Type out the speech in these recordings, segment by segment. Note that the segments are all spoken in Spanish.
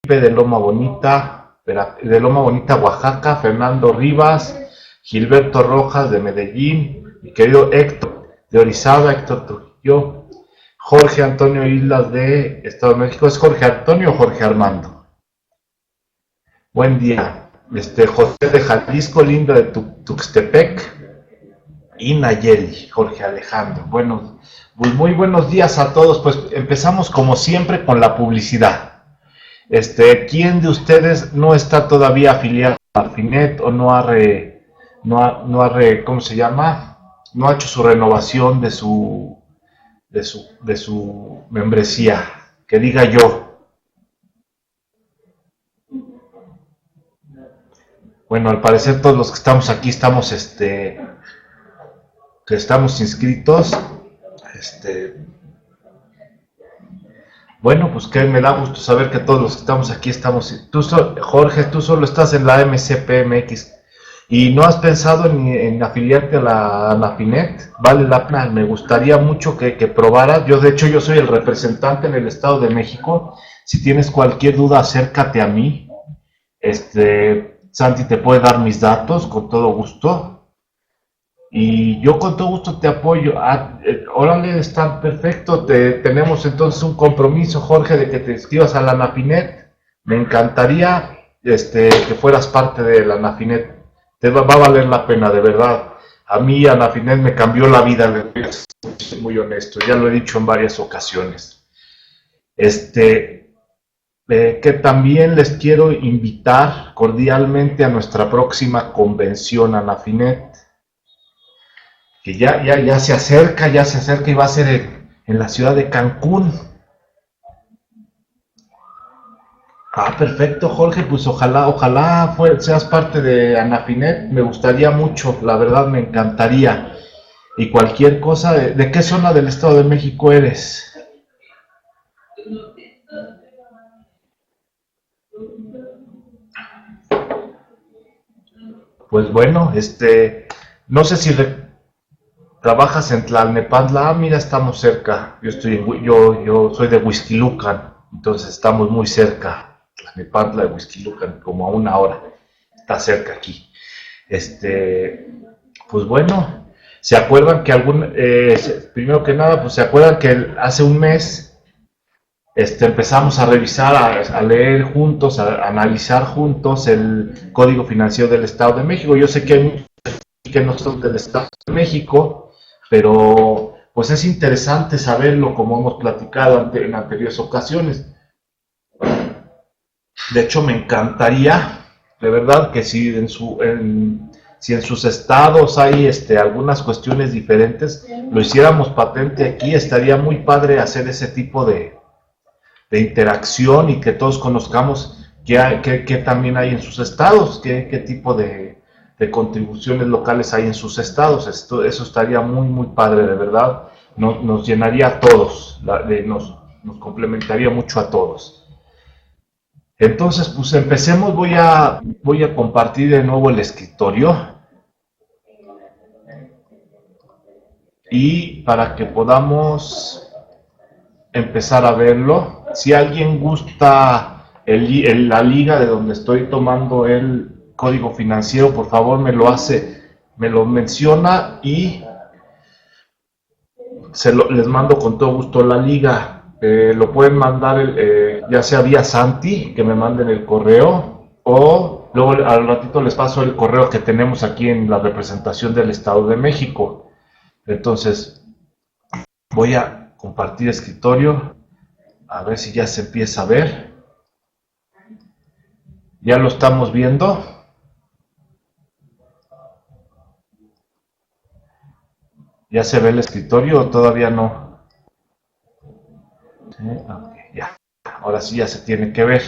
de Loma Bonita, de Loma Bonita, Oaxaca, Fernando Rivas, Gilberto Rojas de Medellín, mi querido Héctor de Orizaba, Héctor Trujillo, Jorge Antonio Islas de Estado de México. ¿Es Jorge Antonio o Jorge Armando? Buen día. José de Jalisco, Linda de Tuxtepec y Nayeli, Jorge Alejandro. Bueno, pues muy buenos días a todos. Pues empezamos como siempre con la publicidad. ¿Quién de ustedes no está todavía afiliado a Finet o ¿cómo se llama? No ha hecho su renovación de su membresía? Que diga yo. Bueno, al parecer todos los que estamos aquí estamos, que estamos inscritos. Bueno, pues que me da gusto saber que todos los que estamos aquí estamos. Jorge, tú solo estás en la MCPMX y no has pensado en afiliarte a la Finet. Vale la pena, me gustaría mucho que probaras. De hecho, yo soy el representante en el Estado de México. Si tienes cualquier duda, acércate a mí. Santi te puede dar mis datos con todo gusto. Y yo con todo gusto te apoyo. Órale, está perfecto. Tenemos entonces un compromiso, Jorge, de que te inscribas a la Anafinet. Me encantaría que fueras parte de la Anafinet. Te va a valer la pena, de verdad. A mí Anafinet me cambió la vida, soy muy honesto. Ya lo he dicho en varias ocasiones. Que también les quiero invitar cordialmente a nuestra próxima convención Anafinet, que ya se acerca y va a ser en la ciudad de Cancún. Perfecto, Jorge, pues ojalá seas parte de Anafinet, me gustaría mucho, la verdad me encantaría. Y cualquier cosa, ¿de qué zona del Estado de México eres? Pues bueno, no sé si trabajas en Tlalnepantla. Mira, estamos cerca. Yo soy de Huixquilucan, entonces estamos muy cerca. Tlalnepantla de Huixquilucan, como a 1 hora. Está cerca aquí. Pues bueno, ¿se acuerdan que primero que nada, pues se acuerdan que hace un mes empezamos a revisar, a leer juntos, a analizar juntos el Código Financiero del Estado de México? Yo sé que hay muchos que no son del Estado de México, pero pues es interesante saberlo, como hemos platicado en anteriores ocasiones. De hecho, me encantaría, de verdad, que si en sus estados hay algunas cuestiones diferentes, lo hiciéramos patente aquí. Estaría muy padre hacer ese tipo de interacción y que todos conozcamos qué también hay en sus estados, qué tipo de contribuciones locales hay en sus estados. Eso estaría muy, muy padre, de verdad. Nos llenaría a todos, nos complementaría mucho a todos. Entonces, pues empecemos. Voy a compartir de nuevo el escritorio y para que podamos empezar a verlo. Si alguien gusta la liga de donde estoy tomando el código financiero, por favor me lo menciona y les mando con todo gusto la liga. Lo pueden mandar ya sea vía Santi, que me manden el correo, o luego al ratito les paso el correo que tenemos aquí en la representación del Estado de México. Entonces voy a compartir escritorio, a ver si ya se empieza a ver. ¿Ya lo estamos viendo? ¿Ya se ve el escritorio o todavía no? ¿Sí? Okay, ya. Ahora sí ya se tiene que ver.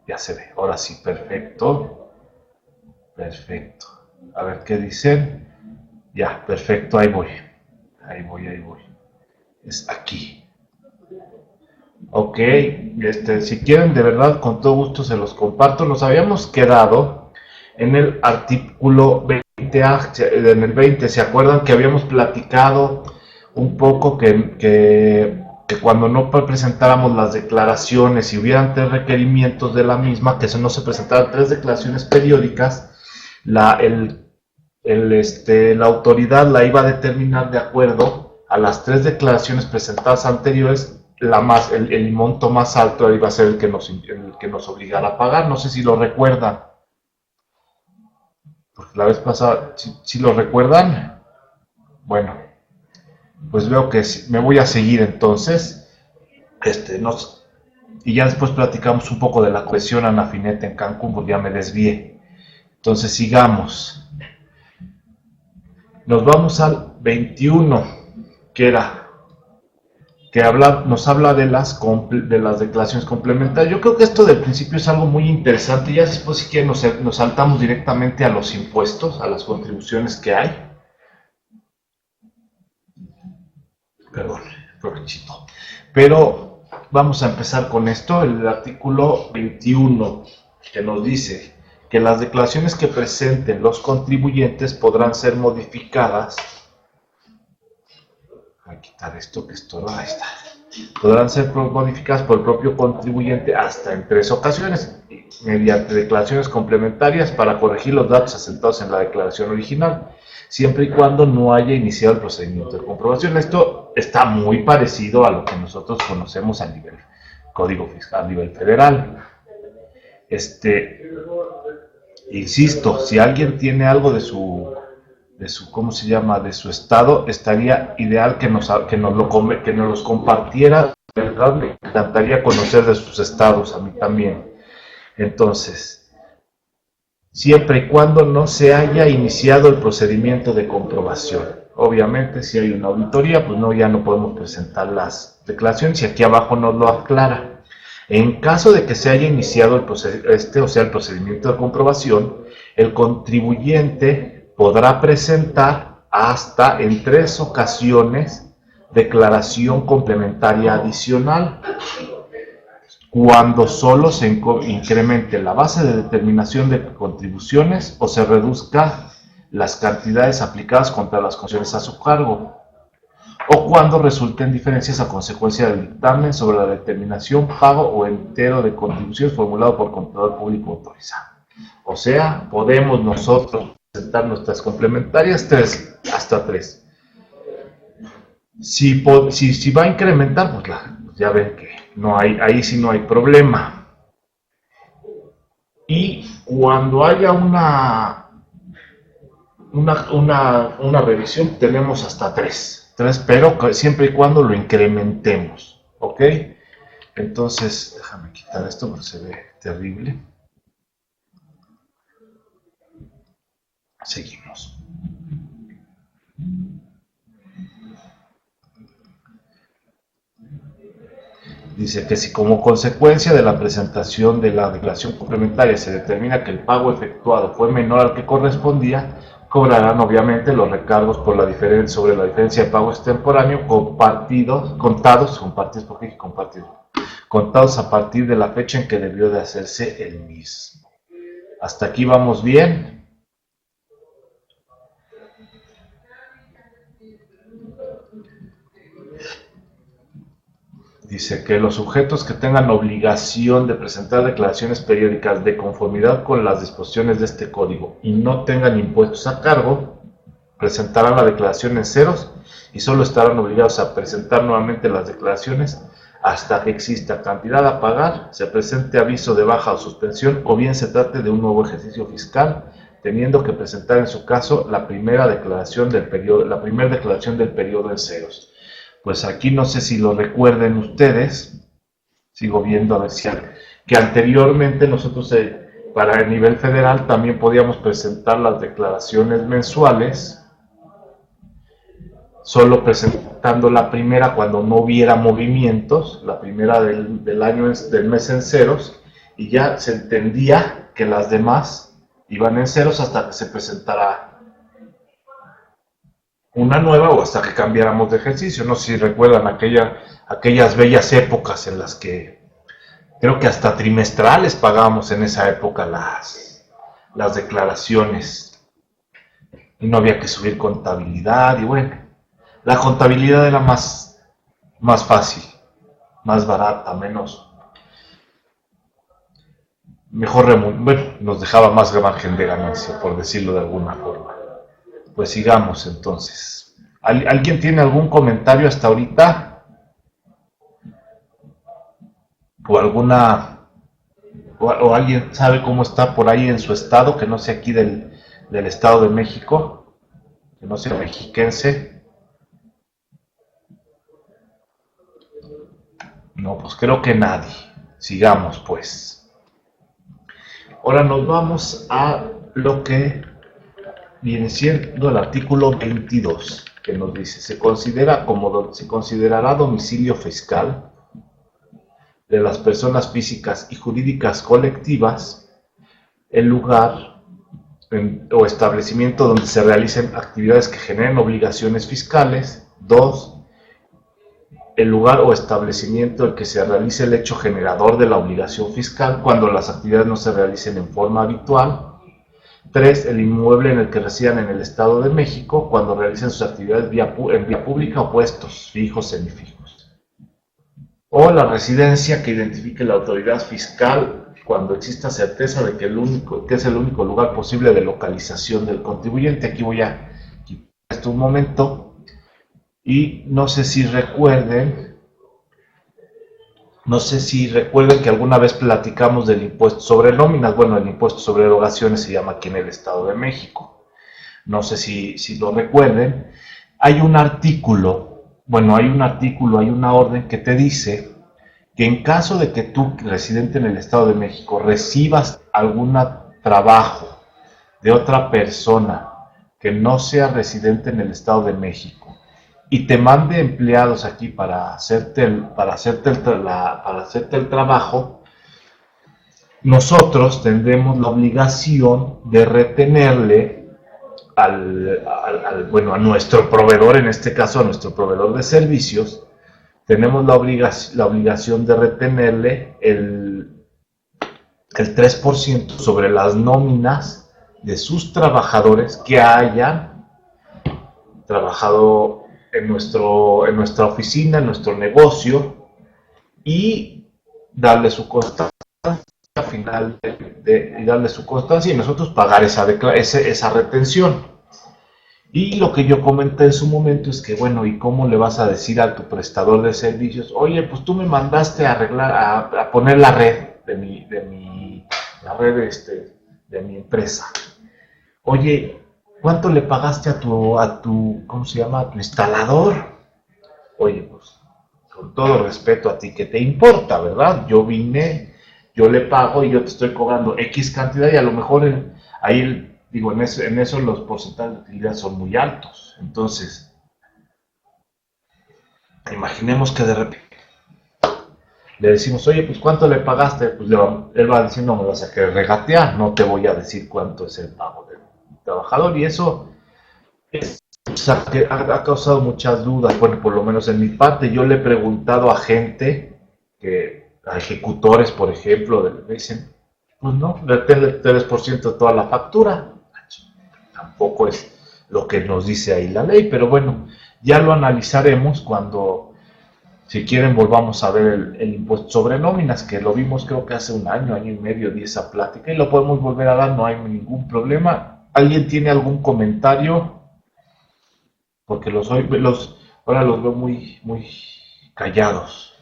Ya se ve. Ahora sí, perfecto. Perfecto. A ver qué dicen. Ya, perfecto, ahí voy. Ahí voy. Es aquí. Ok, si quieren, de verdad, con todo gusto se los comparto. Nos habíamos quedado en el artículo 20A, en el 20, ¿se acuerdan que habíamos platicado un poco que que cuando no presentáramos las declaraciones y hubieran 3 requerimientos de la misma, que no se presentaran 3 declaraciones periódicas, la autoridad la iba a determinar de acuerdo a las 3 declaraciones presentadas anteriores. El monto más alto iba a ser el que nos obligara a pagar. No sé si lo recuerdan, porque la vez pasada, si lo recuerdan, bueno, pues veo que me voy a seguir entonces, y ya después platicamos un poco de la cohesión Anafineta en Cancún, porque ya me desvié. Entonces sigamos. Nos vamos al 21, que nos habla de las declaraciones complementarias. Yo creo que esto del principio es algo muy interesante. Ya después, si quieren, nos saltamos directamente a los impuestos, a las contribuciones que hay. Perdón, provechito. Pero vamos a empezar con esto, el artículo 21, que nos dice que las declaraciones que presenten los contribuyentes podrán ser modificadas. Voy a quitar esto que estorba, ahí está. Podrán ser modificadas por el propio contribuyente hasta en 3 ocasiones, mediante declaraciones complementarias para corregir los datos asentados en la declaración original, siempre y cuando no haya iniciado el procedimiento de comprobación. Esto está muy parecido a lo que nosotros conocemos a nivel Código Fiscal, a nivel federal. Insisto, si alguien tiene algo de su ¿cómo se llama?, de su estado, estaría ideal que nos los compartiera. De verdad, me encantaría conocer de sus estados, a mí también. Entonces, siempre y cuando no se haya iniciado el procedimiento de comprobación. Obviamente, si hay una auditoría, pues ya no podemos presentar las declaraciones, y aquí abajo nos lo aclara. En caso de que se haya iniciado el procedimiento de comprobación, el contribuyente podrá presentar hasta en 3 ocasiones declaración complementaria adicional, cuando solo se incremente la base de determinación de contribuciones o se reduzca las cantidades aplicadas contra las contribuciones a su cargo, o cuando resulten diferencias a consecuencia del dictamen sobre la determinación, pago o entero de contribuciones formulado por contador público autorizado. O sea, podemos nosotros presentar nuestras complementarias hasta 3. Si va a incrementar, pues ya ven que ahí sí no hay problema. Y cuando haya una revisión, tenemos hasta 3, pero siempre y cuando lo incrementemos, ¿ok? Entonces, déjame quitar esto porque se ve terrible. Seguimos. Dice que si como consecuencia de la presentación de la declaración complementaria se determina que el pago efectuado fue menor al que correspondía, cobrarán obviamente los recargos sobre la diferencia de pago extemporáneo contados a partir de la fecha en que debió de hacerse el mismo. ¿Hasta aquí vamos bien? Dice que los sujetos que tengan obligación de presentar declaraciones periódicas de conformidad con las disposiciones de este código y no tengan impuestos a cargo, presentarán la declaración en ceros y solo estarán obligados a presentar nuevamente las declaraciones hasta que exista cantidad a pagar, se presente aviso de baja o suspensión, o bien se trate de un nuevo ejercicio fiscal, teniendo que presentar en su caso la primera declaración del periodo en ceros. Pues aquí no sé si lo recuerden ustedes, sigo viendo a ver si que anteriormente nosotros para el nivel federal también podíamos presentar las declaraciones mensuales, solo presentando la primera cuando no hubiera movimientos, la primera del mes en ceros, y ya se entendía que las demás iban en ceros hasta que se presentara una nueva o hasta que cambiáramos de ejercicio. No sé si recuerdan aquellas bellas épocas en las que creo que hasta trimestrales pagábamos en esa época las declaraciones y no había que subir contabilidad, y bueno, la contabilidad era más fácil. más barata, menos, mejor bueno, nos dejaba más margen de ganancia, por decirlo de alguna forma. Pues sigamos entonces. ¿Alguien tiene algún comentario hasta ahorita? ¿O alguna, o alguien sabe cómo está por ahí en su estado, que no sea aquí del Estado de México, que no sea mexiquense? No, pues creo que nadie. Sigamos pues. Ahora nos vamos a lo que viene siendo el artículo 22, que nos dice, se considerará domicilio fiscal de las personas físicas y jurídicas colectivas el lugar o establecimiento donde se realicen actividades que generen obligaciones fiscales. 2. El lugar o establecimiento en que se realice el hecho generador de la obligación fiscal cuando las actividades no se realicen en forma habitual. 3. El inmueble en el que residan en el Estado de México cuando realicen sus actividades en vía pública o puestos fijos, semifijos. O la residencia que identifique la autoridad fiscal cuando exista certeza de que es el único lugar posible de localización del contribuyente. Aquí voy a quitar esto un momento. Y no sé si recuerden que alguna vez platicamos del impuesto sobre nóminas. Bueno, el impuesto sobre erogaciones se llama aquí en el Estado de México. No sé si lo recuerden. Hay un artículo, hay una orden que te dice que en caso de que tú, residente en el Estado de México, recibas algún trabajo de otra persona que no sea residente en el Estado de México, y te mande empleados aquí para hacerte el trabajo, nosotros tendremos la obligación de retenerle a nuestro proveedor, en este caso a nuestro proveedor de servicios, tenemos la obligación de retenerle el 3% sobre las nóminas de sus trabajadores que hayan trabajado en nuestra oficina, en nuestro negocio, y darle su constancia al final y darle su constancia y nosotros pagar esa retención. Y lo que yo comenté en su momento es que, bueno, ¿y cómo le vas a decir a tu prestador de servicios? Oye, pues tú me mandaste a arreglar, a poner la red la red de mi empresa. Oye, ¿cuánto le pagaste a tu, ¿cómo se llama? A tu instalador. Oye, pues, con todo respeto a ti, ¿qué te importa, verdad? Yo vine, yo le pago y yo te estoy cobrando X cantidad y a lo mejor digo, en eso los porcentajes de utilidad son muy altos. Entonces, imaginemos que de repente le decimos, oye, pues ¿cuánto le pagaste? Pues él va a decir, no me vas a querer regatear, no te voy a decir cuánto es el pago del trabajador. Y eso ha causado muchas dudas. Bueno, por lo menos en mi parte, yo le he preguntado a gente, a ejecutores, por ejemplo, me dicen, pues no, retén el 3% de toda la factura. Tampoco es lo que nos dice ahí la ley, pero bueno, ya lo analizaremos cuando, si quieren, volvamos a ver el impuesto sobre nóminas, que lo vimos creo que hace un año y medio di esa plática y lo podemos volver a dar, no hay ningún problema. ¿Alguien tiene algún comentario? Porque ahora los veo muy, muy callados.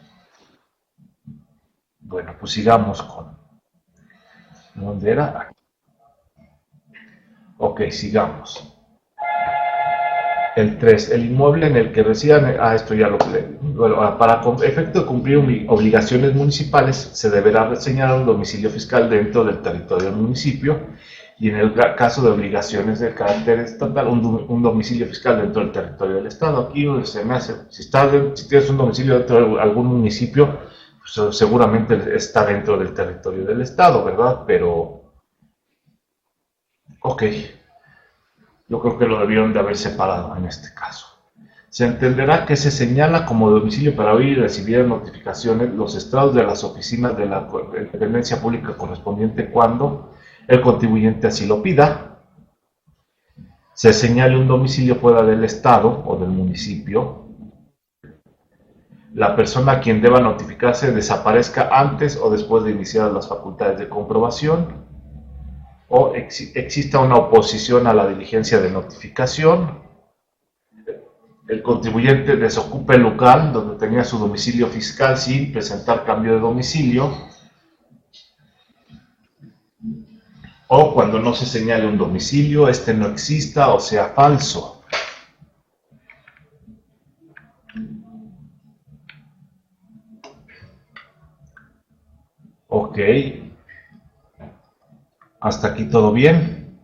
Bueno, pues sigamos con... ¿Dónde era? Ok, sigamos. El 3. El inmueble en el que residan... esto ya lo leí. Bueno, para efecto de cumplir obligaciones municipales, se deberá señalar un domicilio fiscal dentro del territorio del municipio y en el caso de obligaciones de carácter estatal, un domicilio fiscal dentro del territorio del Estado. Aquí se me hace, si tienes un domicilio dentro de algún municipio, pues seguramente está dentro del territorio del Estado, ¿verdad? Pero, ok, yo creo que lo debieron de haber separado en este caso. Se entenderá que se señala como domicilio para oír y recibir notificaciones los estados de las oficinas de la dependencia pública correspondiente cuando el contribuyente así lo pida, se señale un domicilio fuera del estado o del municipio la persona a quien deba notificarse desaparezca antes o después de iniciar las facultades de comprobación, o exista una oposición a la diligencia de notificación, el contribuyente desocupe el local donde tenía su domicilio fiscal sin presentar cambio de domicilio, o cuando no se señale un domicilio, este no exista o sea falso. Ok, hasta aquí todo bien.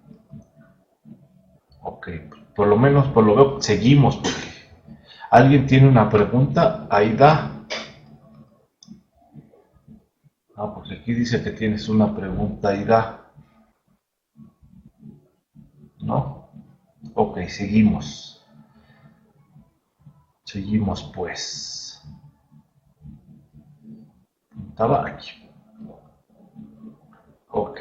Ok, por lo menos por lo veo seguimos, porque alguien tiene una pregunta, ahí da. Porque aquí dice que tienes una pregunta, ahí da. ¿No? Ok, seguimos. Seguimos pues. Estaba aquí. Ok.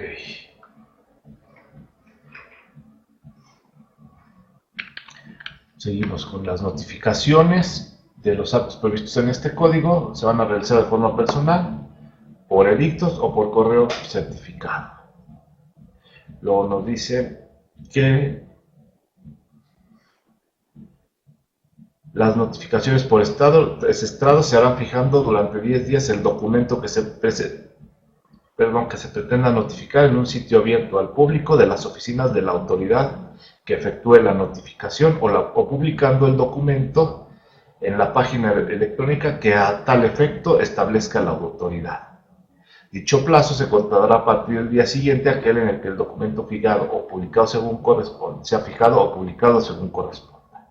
Seguimos con las notificaciones de los actos previstos en este código. Se van a realizar de forma personal, por edictos o por correo certificado. Luego nos dice que las notificaciones por estrado se harán fijando durante 10 días el documento que se pretenda notificar en un sitio abierto al público de las oficinas de la autoridad que efectúe la notificación o publicando el documento en la página electrónica que a tal efecto establezca la autoridad. Dicho plazo se contará a partir del día siguiente a aquel en el que el documento fijado o publicado según corresponde, sea fijado o publicado según corresponda.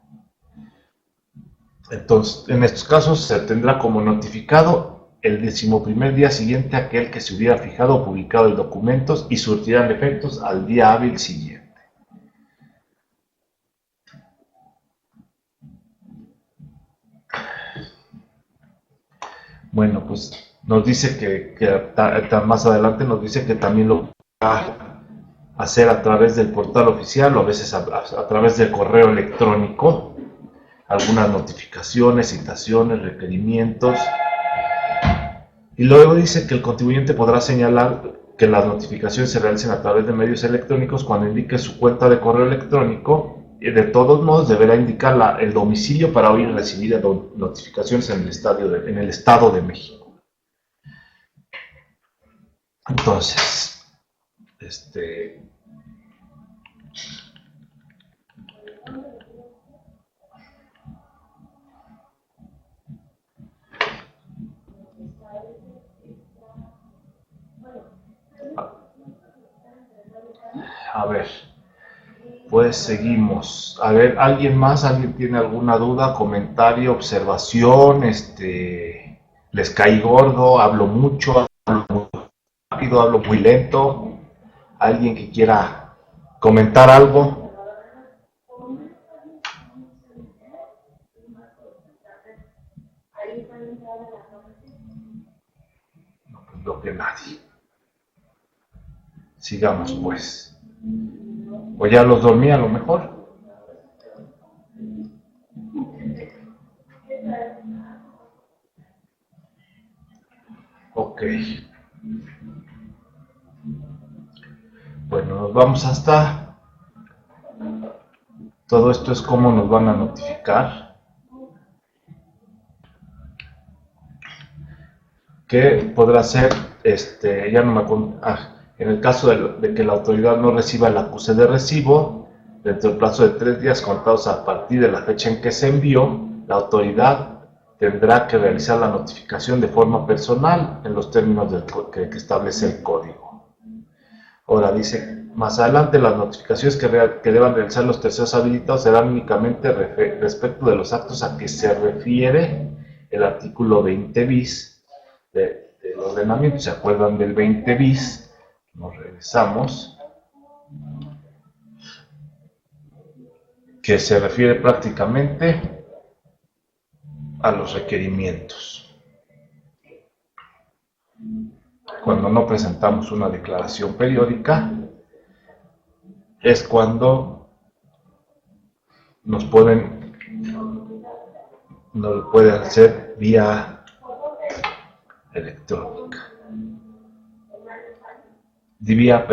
Entonces, en estos casos se tendrá como notificado el 11º día siguiente a aquel que se hubiera fijado o publicado el documento y surtirán efectos al día hábil siguiente. Bueno, pues nos dice que más adelante nos dice que también lo va a hacer a través del portal oficial o a veces a través del correo electrónico, algunas notificaciones, citaciones, requerimientos. Y luego dice que el contribuyente podrá señalar que las notificaciones se realicen a través de medios electrónicos cuando indique su cuenta de correo electrónico. Y de todos modos deberá indicar el domicilio para oír y recibir notificaciones en el Estado de México. Entonces, a ver, pues seguimos. A ver, ¿alguien más? ¿Alguien tiene alguna duda, comentario, observación? ¿Les caí gordo? ¿Hablo mucho? ¿Hablo muy rápido? ¿Hablo muy lento? ¿Alguien que quiera comentar algo? No, pues no que nadie. Sigamos pues. ¿O ya los dormí a lo mejor? Ok. Bueno, nos vamos hasta... Todo esto es cómo nos van a notificar. Que podrá ser, ya no me acuerdo, en el caso de que la autoridad no reciba el acuse de recibo, dentro del plazo de 3 días contados a partir de la fecha en que se envió, la autoridad tendrá que realizar la notificación de forma personal en los términos que establece el código. Ahora dice, más adelante las notificaciones que deban realizar los terceros habilitados serán únicamente respecto de los actos a que se refiere el artículo 20 bis del ordenamiento. ¿Se acuerdan del 20 bis? Nos regresamos. Que se refiere prácticamente a los requerimientos. Cuando no presentamos una declaración periódica, es cuando nos pueden ser vía electrónica. Vía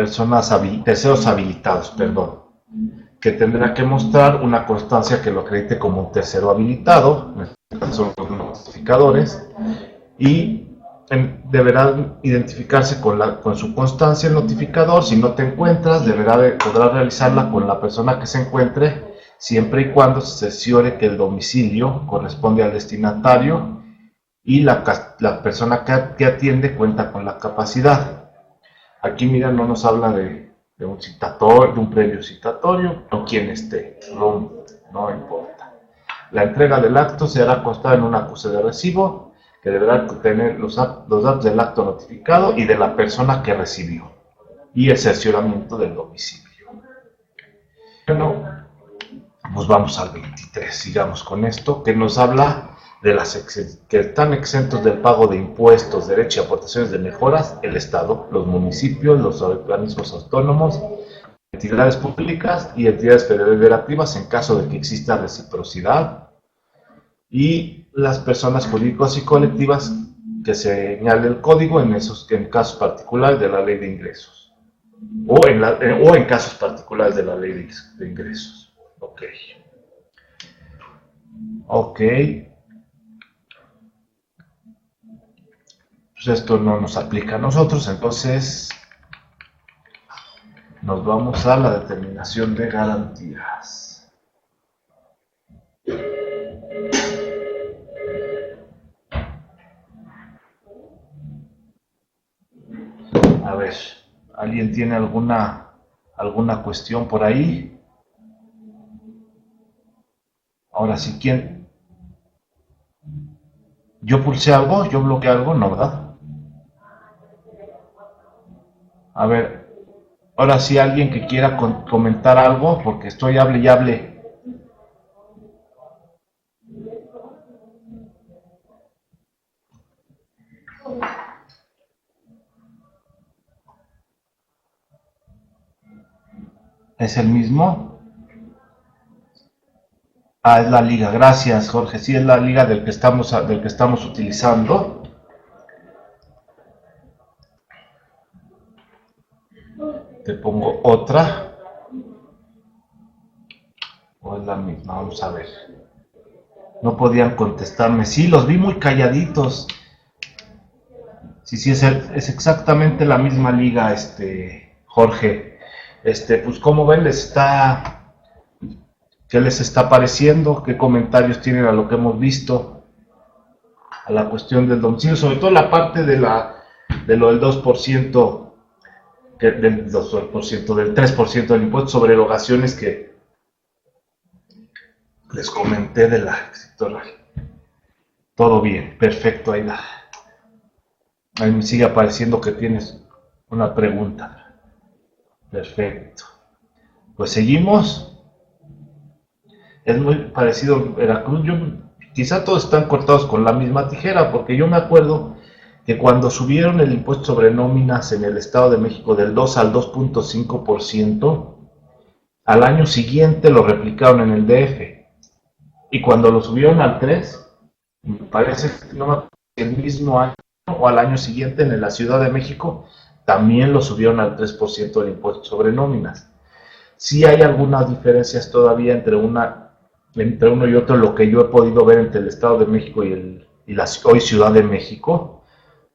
terceros habilitados, perdón, que tendrá que mostrar una constancia que lo acredite como un tercero habilitado, en este caso son los notificadores, y deberá identificarse con su constancia el notificador. Si no te encuentras, podrá realizarla con la persona que se encuentre, siempre y cuando se cerciore que el domicilio corresponde al destinatario y la persona que atiende cuenta con la capacidad. Aquí, mira, no nos habla de un citatorio, de un previo citatorio, o quien esté, no importa. La entrega del acto se hará constar en un acuse de recibo, que deberá contener los datos del acto notificado y de la persona que recibió, y el cercioramiento del domicilio. Bueno, pues vamos al 23, sigamos con esto, que nos habla de que están exentos del pago de impuestos, derechos y aportaciones de mejoras el Estado, los municipios, los organismos autónomos, entidades públicas y entidades federativas en caso de que exista reciprocidad, y las personas jurídicas y colectivas que señale el código en casos particulares de la ley de ingresos o en casos particulares de la ley de ingresos. Ok. Pues esto no nos aplica a nosotros, entonces nos vamos a la determinación de garantías. A ver, ¿alguien tiene alguna cuestión por ahí? Ahora sí, ¿quién? ¿Yo pulsé algo? ¿Yo bloqueé algo? No, ¿verdad? A ver, ahora sí, alguien que quiera comentar algo, porque estoy hable y hable. ¿Es el mismo? Ah, es la liga. Gracias, Jorge. Sí, es la liga del que estamos utilizando. Te pongo otra. ¿O es la misma? Vamos a ver. No podían contestarme. Sí, los vi muy calladitos. Sí, es exactamente la misma liga, Jorge. Pues como ven, ¿qué les está pareciendo? ¿Qué comentarios tienen a lo que hemos visto? A la cuestión del domicilio, sobre todo la parte de lo del 2%, del 2%, del 3% del impuesto sobre erogaciones que les comenté de la escritora. Todo bien, perfecto, ahí me sigue apareciendo que tienes una pregunta. Perfecto. Pues seguimos. Es muy parecido a Veracruz. Quizá todos están cortados con la misma tijera, porque yo me acuerdo que cuando subieron el impuesto sobre nóminas en el Estado de México del 2 al 2.5%, al año siguiente lo replicaron en el DF. Y cuando lo subieron al 3%, me parece que no me acuerdo, el mismo año o al año siguiente en la Ciudad de México también lo subieron al 3% del impuesto sobre nóminas. Sí hay algunas diferencias todavía entre uno y otro, lo que yo he podido ver entre el Estado de México y la hoy Ciudad de México,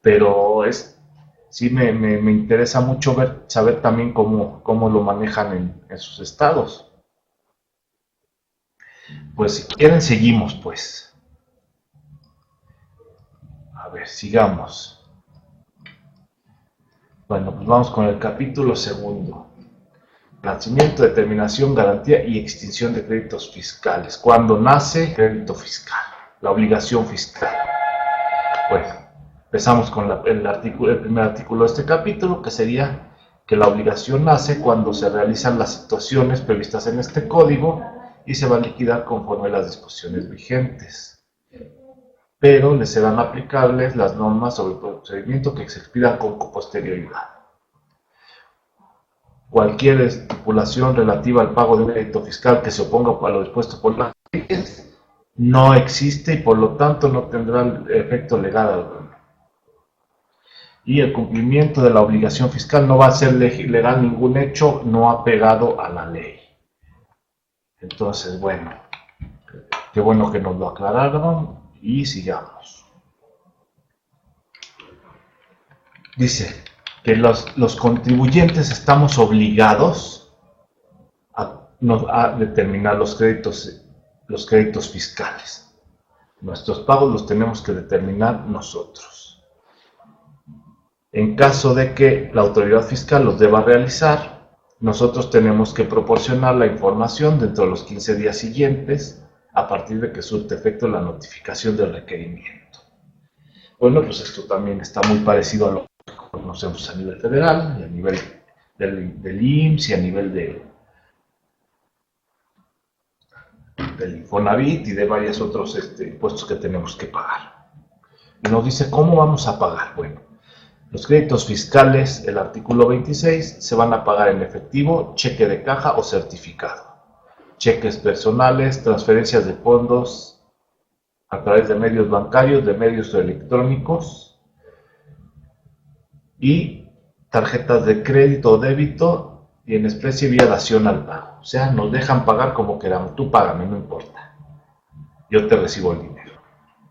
pero sí me interesa mucho saber también cómo lo manejan en sus estados. Pues si quieren seguimos, pues. A ver, sigamos. Bueno, pues vamos con el capítulo segundo. Nacimiento, determinación, garantía y extinción de créditos fiscales. ¿Cuándo nace crédito fiscal? La obligación fiscal. Bueno, empezamos con el primer artículo de este capítulo, que sería que la obligación nace cuando se realizan las situaciones previstas en este código y se va a liquidar conforme a las disposiciones vigentes. Pero les serán aplicables las normas sobre el procedimiento que se expidan con posterioridad. Cualquier estipulación relativa al pago de un crédito fiscal que se oponga a lo dispuesto por las leyes no existe y por lo tanto no tendrá efecto legal alguno. Y el cumplimiento de la obligación fiscal no va a ser legal ningún hecho no apegado a la ley. Entonces, bueno, qué bueno que nos lo aclararon y sigamos. Dice que los contribuyentes estamos obligados a determinar los créditos fiscales. Nuestros pagos los tenemos que determinar nosotros. En caso de que la autoridad fiscal los deba realizar, nosotros tenemos que proporcionar la información dentro de los 15 días siguientes a partir de que surte efecto la notificación del requerimiento. Bueno, pues esto también está muy parecido a lo que conocemos a nivel federal, y a nivel del IMSS y a nivel del Infonavit y de varios otros impuestos que tenemos que pagar. Y nos dice, ¿cómo vamos a pagar? Bueno, los créditos fiscales, el artículo 26, se van a pagar en efectivo, cheque de caja o certificado. Cheques personales, transferencias de fondos a través de medios bancarios, de medios electrónicos y tarjetas de crédito o débito y en especie vía dación al pago. O sea, nos dejan pagar como queramos. Tú págame, no importa. Yo te recibo el dinero.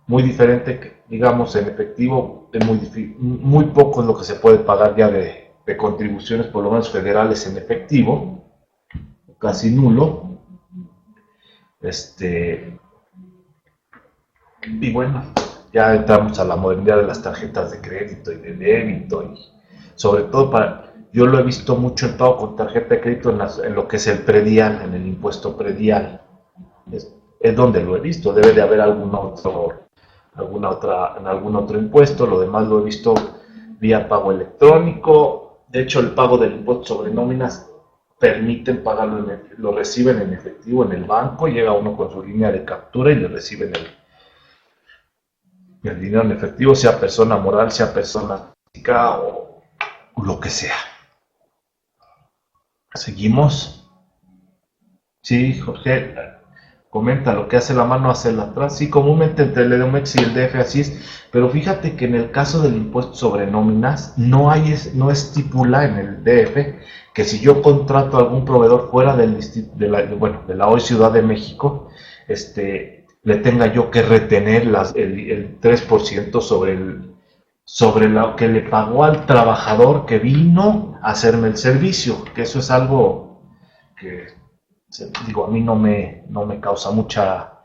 Muy diferente que, digamos, en efectivo, es muy poco es lo que se puede pagar ya de contribuciones, por lo menos federales, en efectivo, casi nulo. Y bueno, ya entramos a la modernidad de las tarjetas de crédito y de débito, y sobre todo yo lo he visto mucho el pago con tarjeta de crédito en lo que es el predial, en el impuesto predial. Es donde lo he visto, debe de haber en algún otro impuesto, lo demás lo he visto vía pago electrónico. De hecho, el pago del impuesto sobre nóminas permiten pagarlo, lo reciben en efectivo en el banco, llega uno con su línea de captura y le reciben el dinero en efectivo, sea persona moral, sea persona física o lo que sea. Seguimos. Sí, Jorge, comenta, lo que hace la mano hace la atrás. Sí, comúnmente entre el EDOMEX y el DF así es, pero fíjate que en el caso del impuesto sobre nóminas no estipula en el DF que si yo contrato a algún proveedor fuera de la hoy Ciudad de México, le tenga yo que retener el 3% sobre lo que le pagó al trabajador que vino a hacerme el servicio, que eso es algo que, digo, a mí no me causa mucha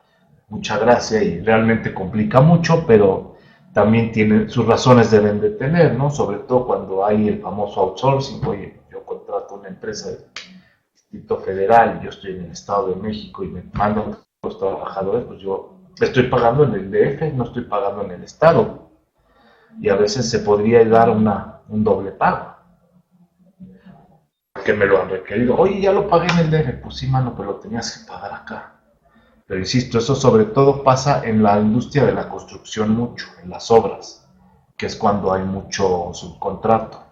gracia y realmente complica mucho, pero también tiene sus razones, deben de tener, ¿no? Sobre todo cuando hay el famoso outsourcing. Oye, yo contrato una empresa del Distrito Federal, yo estoy en el Estado de México y me mandan los trabajadores, pues yo estoy pagando en el DF, no estoy pagando en el Estado. Y a veces se podría dar un doble pago, que me lo han requerido. Oye, ya lo pagué en el DF. Pues sí, mano, pero lo tenías que pagar acá. Pero insisto, eso sobre todo pasa en la industria de la construcción mucho, en las obras, que es cuando hay mucho subcontrato.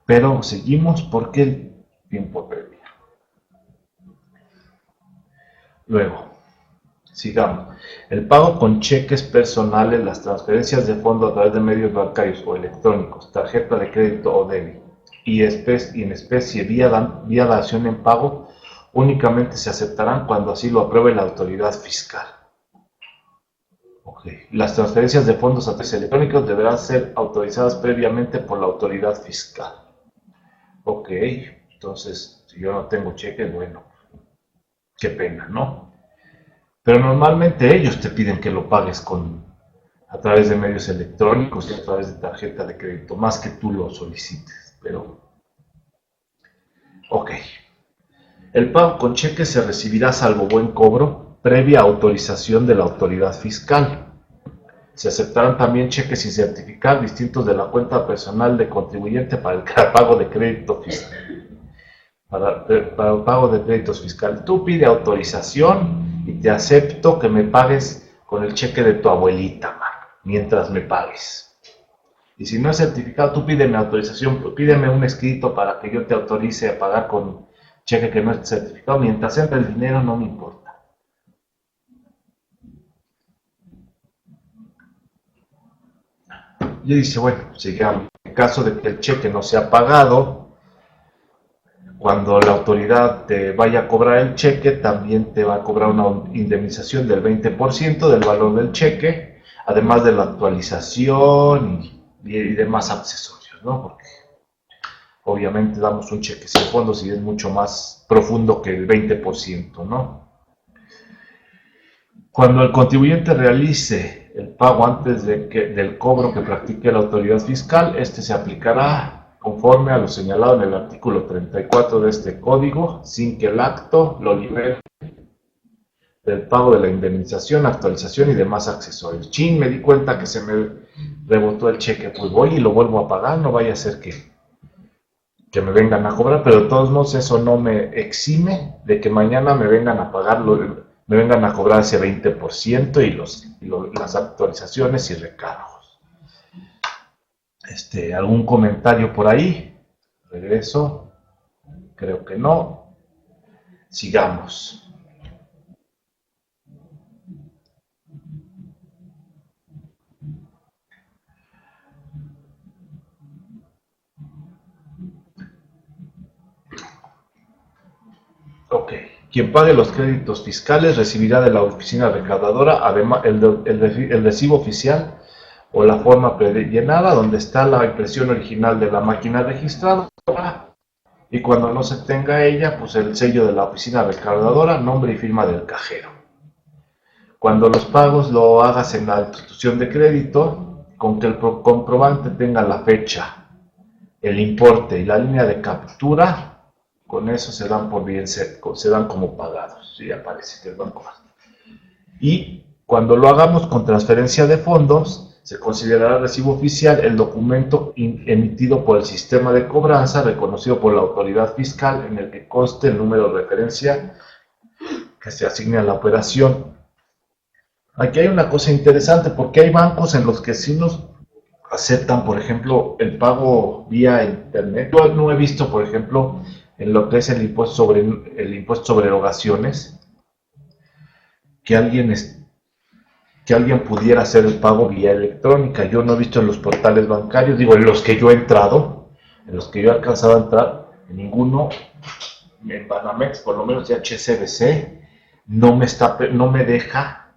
Pero seguimos porque el tiempo apremia. Luego, sigamos. El pago con cheques personales, las transferencias de fondo a través de medios bancarios o electrónicos, tarjeta de crédito o débito y en especie vía dación en pago únicamente se aceptarán cuando así lo apruebe la autoridad fiscal. Okay. Las transferencias de fondos a través electrónicos deberán ser autorizadas previamente por la autoridad fiscal. Ok, entonces si yo no tengo cheques, bueno, qué pena, ¿no? Pero normalmente ellos te piden que lo pagues a través de medios electrónicos y a través de tarjeta de crédito, más que tú lo solicites. Pero, ok. El pago con cheque se recibirá salvo buen cobro, previa autorización de la autoridad fiscal. Se aceptarán también cheques sin certificar distintos de la cuenta personal de contribuyente para el pago de crédito fiscal. Para el pago de créditos fiscales. Tú pide autorización y te acepto que me pagues con el cheque de tu abuelita, man, mientras me pagues. Y si no es certificado, tú pídeme autorización, pídeme un escrito para que yo te autorice a pagar con cheque que no es certificado. Mientras entre el dinero, no me importa. Y dice, bueno, sigamos. En caso de que el cheque no sea pagado, cuando la autoridad te vaya a cobrar el cheque, también te va a cobrar una indemnización del 20% del valor del cheque, además de la actualización y demás accesorios, ¿no? Porque obviamente damos un cheque sin fondos y es mucho más profundo que el 20%, ¿no? Cuando el contribuyente realice el pago antes del cobro que practique la autoridad fiscal, este se aplicará conforme a lo señalado en el artículo 34 de este código, sin que el acto lo libere del pago de la indemnización, actualización y demás accesorios. Chin, me di cuenta que se me rebotó el cheque, pues voy y lo vuelvo a pagar, no vaya a ser que me vengan a cobrar, pero de todos modos eso no me exime de que mañana me vengan a pagar, me vengan a cobrar ese 20% y las actualizaciones y recargos. ¿Algún comentario por ahí? Regreso. Creo que no. Sigamos. Ok. Quien pague los créditos fiscales recibirá de la oficina recaudadora además el recibo oficial o la forma prellenada donde está la impresión original de la máquina registradora y cuando no se tenga ella, pues el sello de la oficina recaudadora, nombre y firma del cajero. Cuando los pagos lo hagas en la institución de crédito, con que el comprobante tenga la fecha, el importe y la línea de captura, con eso se dan por bien, se dan como pagados, y aparece que el banco va. Y cuando lo hagamos con transferencia de fondos, se considerará recibo oficial el documento emitido por el sistema de cobranza reconocido por la autoridad fiscal en el que conste el número de referencia que se asigne a la operación. Aquí hay una cosa interesante porque hay bancos en los que sí nos aceptan, por ejemplo, el pago vía internet. Yo no he visto, por ejemplo, en lo que es el impuesto sobre erogaciones, que alguien pudiera hacer el pago vía electrónica. Yo no he visto en los portales bancarios, digo, en los que yo he entrado, en los que yo he alcanzado a entrar, en ninguno, en Banamex, por lo menos de HSBC, no me deja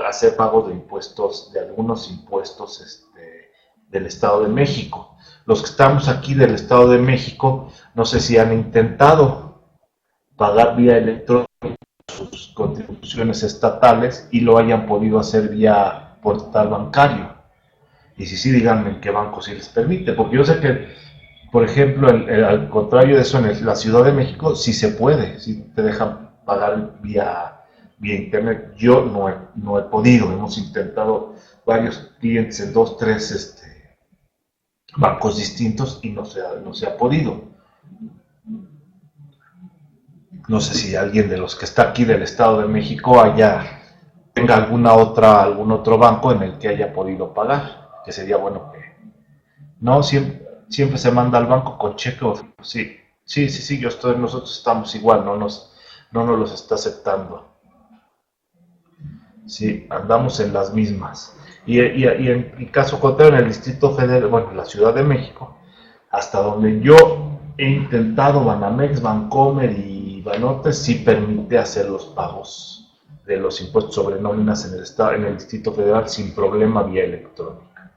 hacer pago de impuestos, de algunos impuestos del Estado de México. Los que estamos aquí del Estado de México, no sé si han intentado pagar vía electrónica sus contribuciones estatales y lo hayan podido hacer vía portal bancario. Y si sí, díganme en qué banco sí les permite, porque yo sé que, por ejemplo, al contrario de eso, en la Ciudad de México sí se puede, sí te dejan pagar vía internet. Yo no he podido, hemos intentado varios clientes en 2, 3 bancos distintos y no se ha podido. No sé si alguien de los que está aquí del Estado de México tenga algún otro banco en el que haya podido pagar, que sería bueno que... No, siempre se manda al banco con cheque. Sí, nosotros estamos igual, no nos los está aceptando. Sí, andamos en las mismas. Y en el caso contrario, en el Distrito Federal, bueno, en la Ciudad de México, hasta donde yo he intentado, Banamex, Bancomer y Banorte sí permite hacer los pagos de los impuestos sobre nóminas en el Distrito Federal sin problema vía electrónica.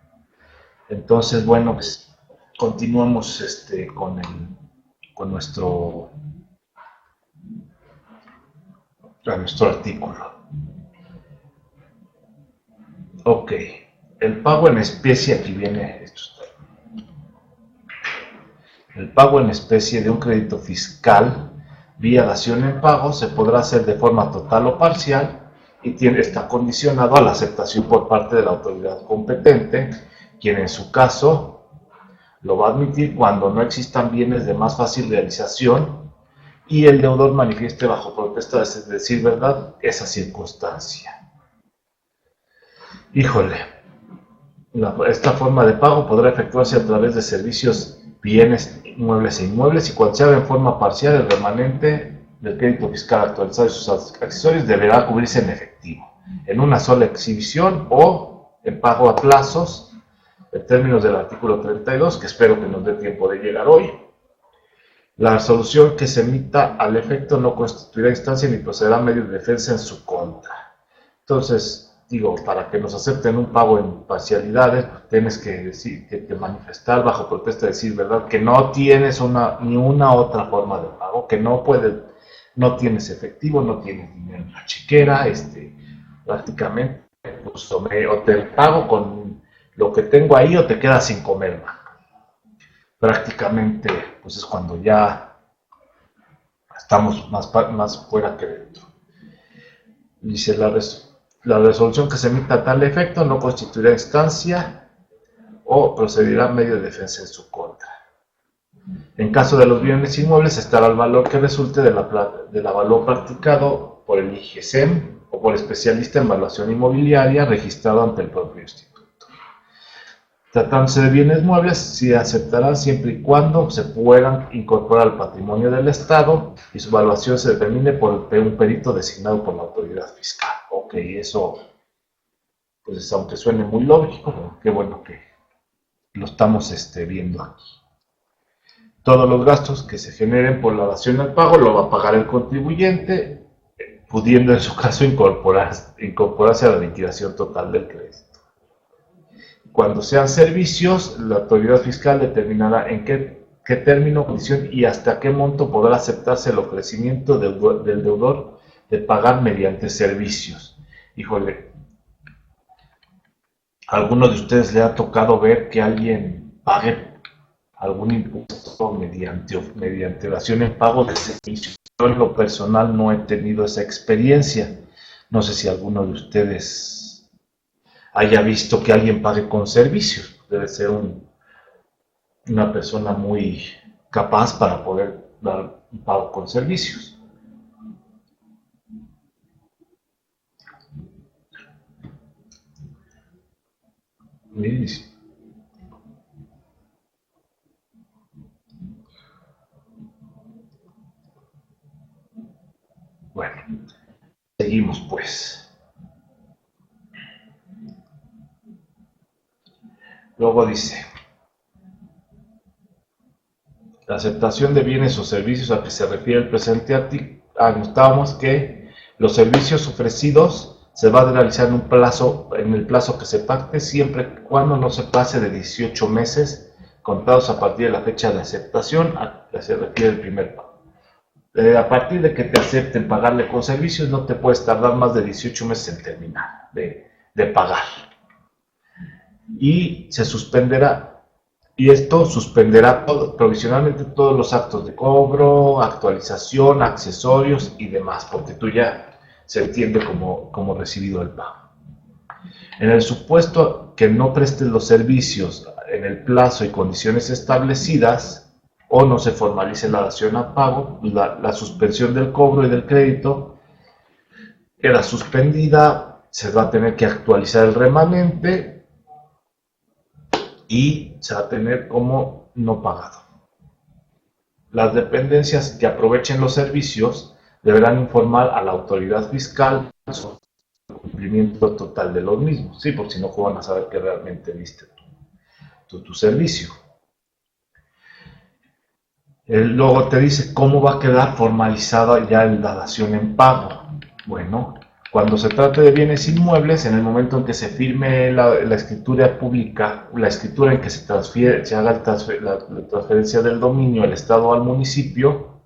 Entonces, bueno, pues continuamos con nuestro artículo. Ok, el pago en especie, aquí viene esto. El pago en especie de un crédito fiscal vía dación en pago se podrá hacer de forma total o parcial y está condicionado a la aceptación por parte de la autoridad competente, quien en su caso lo va a admitir cuando no existan bienes de más fácil realización y el deudor manifieste bajo protesta de decir verdad esa circunstancia. Híjole, esta forma de pago podrá efectuarse a través de servicios, bienes, muebles e inmuebles y cuando se haga en forma parcial el remanente del crédito fiscal actualizado y sus accesorios deberá cubrirse en efectivo, en una sola exhibición o en pago a plazos en términos del artículo 32, que espero que nos dé tiempo de llegar hoy. La resolución que se emita al efecto no constituirá instancia ni procederá a medio de defensa en su contra. Entonces, digo, para que nos acepten un pago en parcialidades, tienes que decir, que manifestar bajo protesta, decir, ¿verdad? Que no tienes ni una otra forma de pago, que no tienes efectivo, no tienes dinero en la chequera, prácticamente, pues, o te pago con lo que tengo ahí o te quedas sin comer, man. Prácticamente, pues es cuando ya estamos más fuera que dentro. Dice, la resolución que se emita a tal efecto no constituirá instancia o procederá a medio de defensa en su contra. En caso de los bienes inmuebles, estará el valor que resulte del valor practicado por el IGESEM o por especialista en evaluación inmobiliaria registrado ante el propio instituto. Tratándose de bienes muebles, se aceptarán siempre y cuando se puedan incorporar al patrimonio del Estado y su evaluación se determine por un perito designado por la autoridad fiscal. Ok, eso, pues aunque suene muy lógico, qué bueno que lo estamos viendo aquí. Todos los gastos que se generen por la dación al pago lo va a pagar el contribuyente, pudiendo en su caso incorporarse a la liquidación total del crédito. Cuando sean servicios, la autoridad fiscal determinará en qué término, condición y hasta qué monto podrá aceptarse el ofrecimiento del deudor de pagar mediante servicios. Híjole, ¿a alguno de ustedes le ha tocado ver que alguien pague algún impuesto mediante dación en pago de servicios? Yo en lo personal no he tenido esa experiencia. No sé si alguno de ustedes haya visto que alguien pague con servicios. Debe ser una persona muy capaz para poder dar un pago con servicios. Bueno, seguimos pues. Luego dice, la aceptación de bienes o servicios a que se refiere el presente artículo, anotábamos que los servicios ofrecidos se van a realizar en el plazo que se pacte, siempre y cuando no se pase de 18 meses contados a partir de la fecha de aceptación a que se refiere el primer pago. A partir de que te acepten pagarle con servicios, no te puedes tardar más de 18 meses en terminar de pagar. Y se suspenderá, y esto suspenderá provisionalmente todos los actos de cobro, actualización, accesorios y demás, porque tú ya se entiende como recibido el pago. En el supuesto que no prestes los servicios en el plazo y condiciones establecidas, o no se formalice la dación a pago, la suspensión del cobro y del crédito queda suspendida, se va a tener que actualizar el remanente y se va a tener como no pagado. Las dependencias que aprovechen los servicios deberán informar a la autoridad fiscal sobre el cumplimiento total de los mismos, sí, por si no van a saber que realmente diste tu servicio. Luego te dice cómo va a quedar formalizada ya la dación en pago. Bueno, cuando se trate de bienes inmuebles, en el momento en que se firme la escritura pública, la escritura en que se haga la transferencia del dominio del Estado al municipio,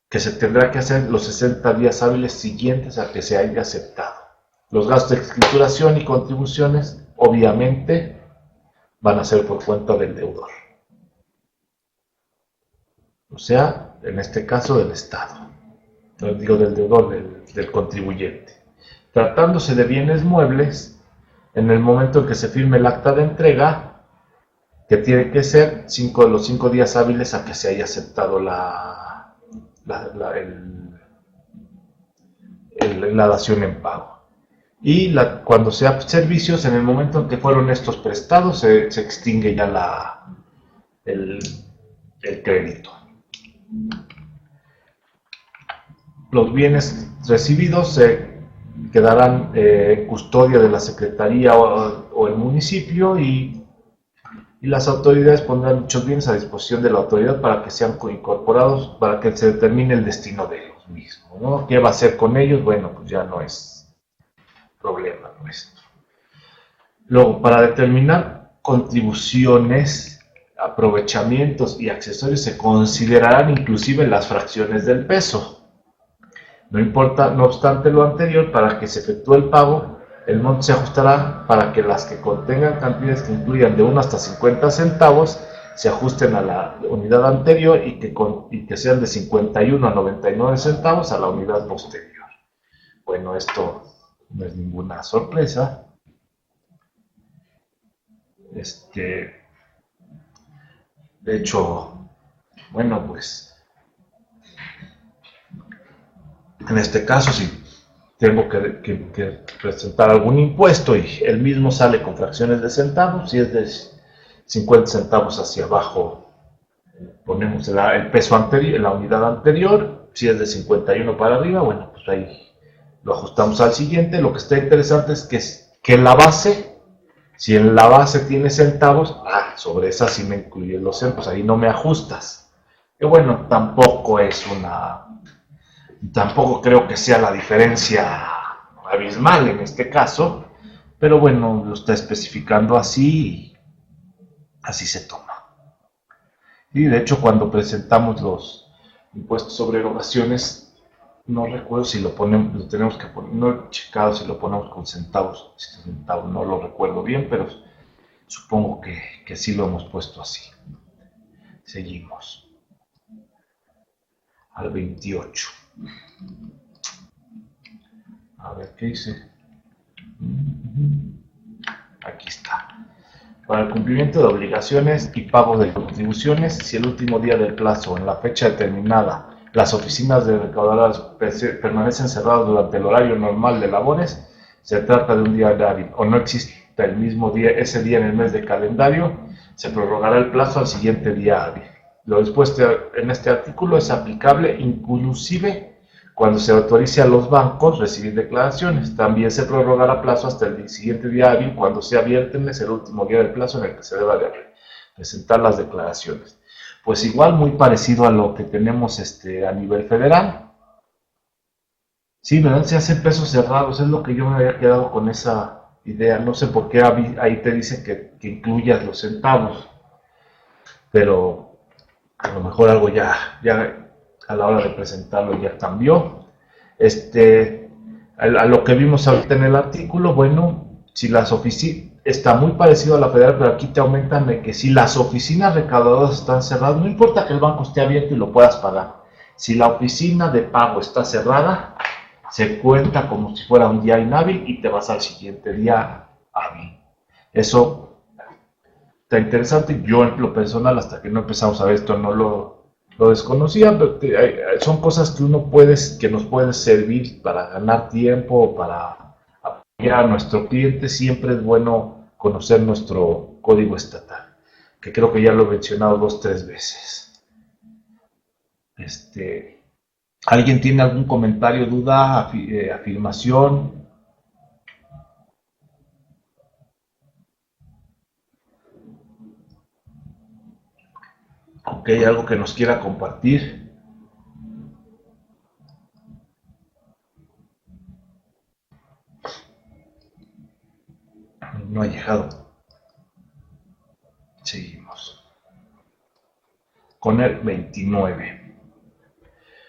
que se tendrá que hacer los 60 días hábiles siguientes a que se haya aceptado. Los gastos de escrituración y contribuciones, obviamente, van a ser por cuenta del deudor. O sea, en este caso del Estado. No digo del deudor, del contribuyente. Tratándose de bienes muebles, en el momento en que se firme el acta de entrega, que tiene que ser los 5 días hábiles a que se haya aceptado la dación en pago. Y cuando sea servicios, en el momento en que fueron estos prestados, se extingue ya el crédito. Los bienes recibidos se quedarán en custodia de la Secretaría o el municipio, y las autoridades pondrán dichos bienes a disposición de la autoridad para que sean incorporados, para que se determine el destino de los mismos, ¿no? ¿Qué va a hacer con ellos? Bueno, pues ya no es problema nuestro. Luego, para determinar contribuciones, aprovechamientos y accesorios se considerarán inclusive las fracciones del peso. No obstante lo anterior, para que se efectúe el pago, el monto se ajustará para que las que contengan cantidades que incluyan de 1 hasta 50 centavos se ajusten a la unidad anterior y que sean de 51 a 99 centavos a la unidad posterior. Bueno, esto no es ninguna sorpresa. De hecho, bueno, pues en este caso, si tengo que presentar algún impuesto y el mismo sale con fracciones de centavos, si es de 50 centavos hacia abajo, ponemos el peso anterior, la unidad anterior. Si es de 51 para arriba, bueno, pues ahí lo ajustamos al siguiente. Lo que está interesante es que la base, si en la base tiene centavos, sobre esa sí me incluyen los centavos, ahí no me ajustas. Que bueno, tampoco creo que sea la diferencia abismal en este caso, pero bueno, lo está especificando así y así se toma. Y de hecho, cuando presentamos los impuestos sobre erogaciones, no recuerdo si lo tenemos que poner, no he checado si lo ponemos con centavos, no lo recuerdo bien, pero supongo que sí lo hemos puesto así. Seguimos al 28. A ver qué dice. Aquí está. Para el cumplimiento de obligaciones y pago de contribuciones, si el último día del plazo en la fecha determinada las oficinas de recaudadoras permanecen cerradas durante el horario normal de labores, se trata de un día hábil o no existe el mismo día, ese día en el mes de calendario, se prorrogará el plazo al siguiente día hábil. Lo dispuesto en este artículo es aplicable inclusive cuando se autorice a los bancos recibir declaraciones. También se prorrogará plazo hasta el siguiente día hábil cuando sea viernes, el último día del plazo en el que se deba de presentar las declaraciones. Pues igual, muy parecido a lo que tenemos a nivel federal. Sí, ¿verdad? Se hacen pesos cerrados, es lo que yo me había quedado con esa idea. No sé por qué ahí te dice que incluyas los centavos, pero a lo mejor algo ya a la hora de presentarlo ya cambió. A lo que vimos ahorita en el artículo, bueno, si las oficinas, está muy parecido a la federal, pero aquí te aumentan de que si las oficinas recaudadoras están cerradas, no importa que el banco esté abierto y lo puedas pagar. Si la oficina de pago está cerrada, se cuenta como si fuera un día inhábil y te vas al siguiente día hábil. Eso está interesante. Yo en lo personal, hasta que no empezamos a ver esto, no lo desconocía, pero son cosas que nos puede servir para ganar tiempo, para apoyar a nuestro cliente. Siempre es bueno conocer nuestro código estatal, que creo que ya lo he mencionado 2 o 3 veces. ¿Alguien tiene algún comentario, duda, afirmación? Ok, algo que nos quiera compartir. No ha llegado. Seguimos. Con el 29.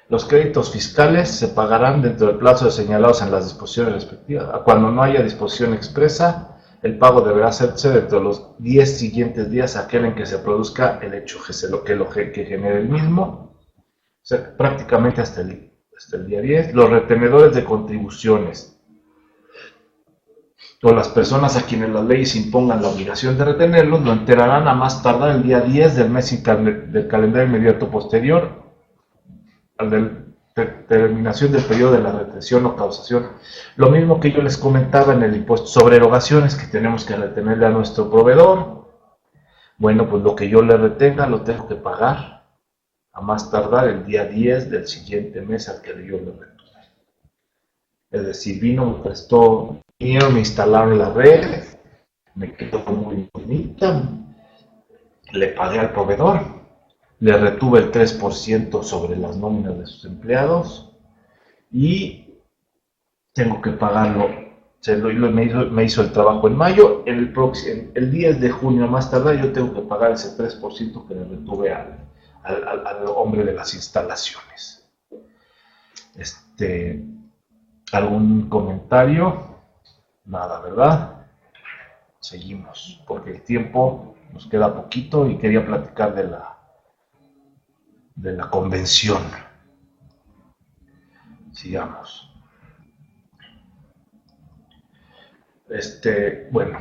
Los créditos fiscales se pagarán dentro del plazo señalados en las disposiciones respectivas. Cuando no haya disposición expresa, el pago deberá hacerse dentro de los 10 siguientes días a aquel en que se produzca el hecho que genere el mismo. O sea, prácticamente hasta el día 10. Los retenedores de contribuciones o las personas a quienes las leyes impongan la obligación de retenerlos lo enterarán a más tardar el día 10 del mes del calendario inmediato posterior al de terminación del periodo de la retención o causación. Lo mismo que yo les comentaba en el impuesto sobre erogaciones, que tenemos que retenerle a nuestro proveedor. Bueno, pues lo que yo le retenga lo tengo que pagar a más tardar el día 10 del siguiente mes al que yo le retuve. Es decir, vino, me prestó dinero, me instalaron la red, me quedó muy bonita, le pagué al proveedor, le retuve el 3% sobre las nóminas de sus empleados y tengo que pagarlo. Me hizo el trabajo en mayo, el 10 de junio más tarde yo tengo que pagar ese 3% que le retuve al hombre de las instalaciones. Este, ¿Algún comentario? Nada, ¿verdad? Seguimos, porque el tiempo nos queda poquito y quería platicar de la convención. Sigamos. Bueno,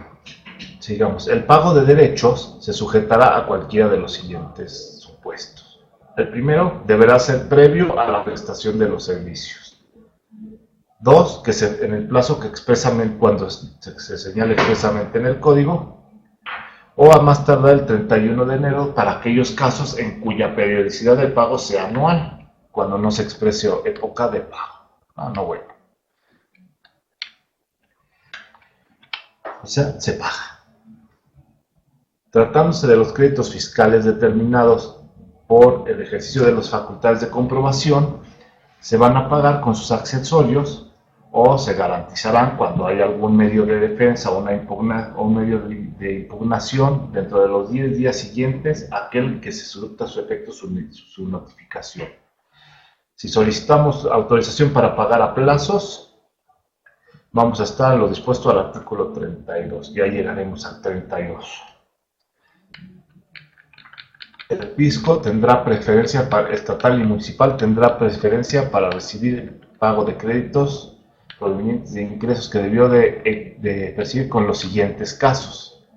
sigamos. El pago de derechos se sujetará a cualquiera de los siguientes supuestos. El primero deberá ser previo a la prestación de los servicios. Dos, que en el plazo que expresamente, cuando se señale expresamente en el código, o a más tardar el 31 de enero para aquellos casos en cuya periodicidad de pago sea anual, cuando no se exprese época de pago. Ah, no, bueno. O sea, se paga. Tratándose de los créditos fiscales determinados por el ejercicio de las facultades de comprobación, se van a pagar con sus accesorios o se garantizarán cuando hay algún medio de defensa o un medio de impugnación dentro de los 10 días siguientes a aquel que se surta su efecto su notificación. Si solicitamos autorización para pagar a plazos, vamos a estar en lo dispuesto al artículo 32, ya llegaremos al 32. El fisco tendrá preferencia estatal y municipal tendrá preferencia para recibir el pago de créditos provenientes de ingresos que debió de percibir con los siguientes casos.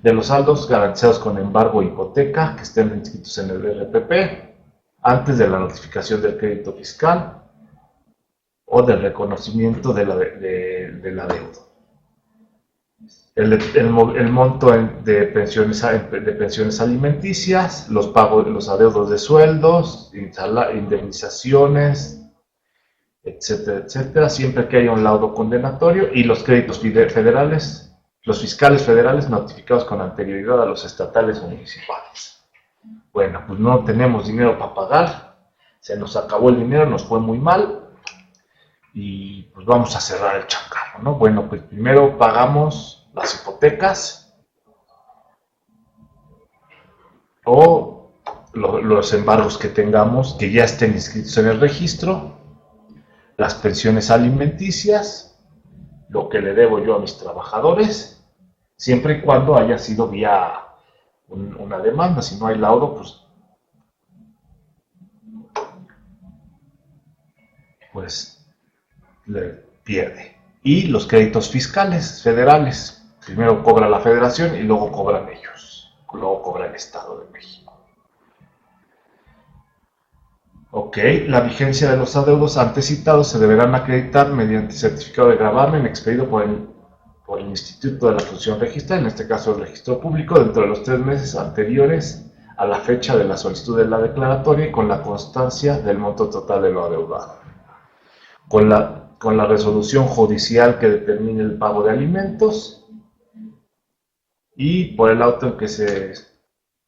De los saldos garantizados con embargo o hipoteca que estén inscritos en el RPP antes de la notificación del crédito fiscal o del reconocimiento de la deuda. El monto de pensiones alimenticias, los pagos, los adeudos de sueldos, indemnizaciones, etcétera, etcétera, siempre que haya un laudo condenatorio y los créditos federales, los fiscales federales notificados con anterioridad a los estatales o municipales. Bueno, pues no tenemos dinero para pagar, se nos acabó el dinero, nos fue muy mal y pues vamos a cerrar el changarro, ¿no? Bueno, pues primero pagamos las hipotecas o los embargos que tengamos que ya estén inscritos en el registro, las pensiones alimenticias, lo que le debo yo a mis trabajadores, siempre y cuando haya sido vía una demanda. Si no hay laudo, pues le pierde. Y los créditos fiscales federales. Primero cobra la federación y luego cobran ellos. Luego cobra el Estado de México. Ok, la vigencia de los adeudos antes citados se deberán acreditar mediante certificado de gravamen expedido por el Instituto de la Función Registral, en este caso el registro público, dentro de los 3 meses anteriores a la fecha de la solicitud de la declaratoria y con la constancia del monto total de lo adeudado. Con la resolución judicial que determine el pago de alimentos y por el auto en que se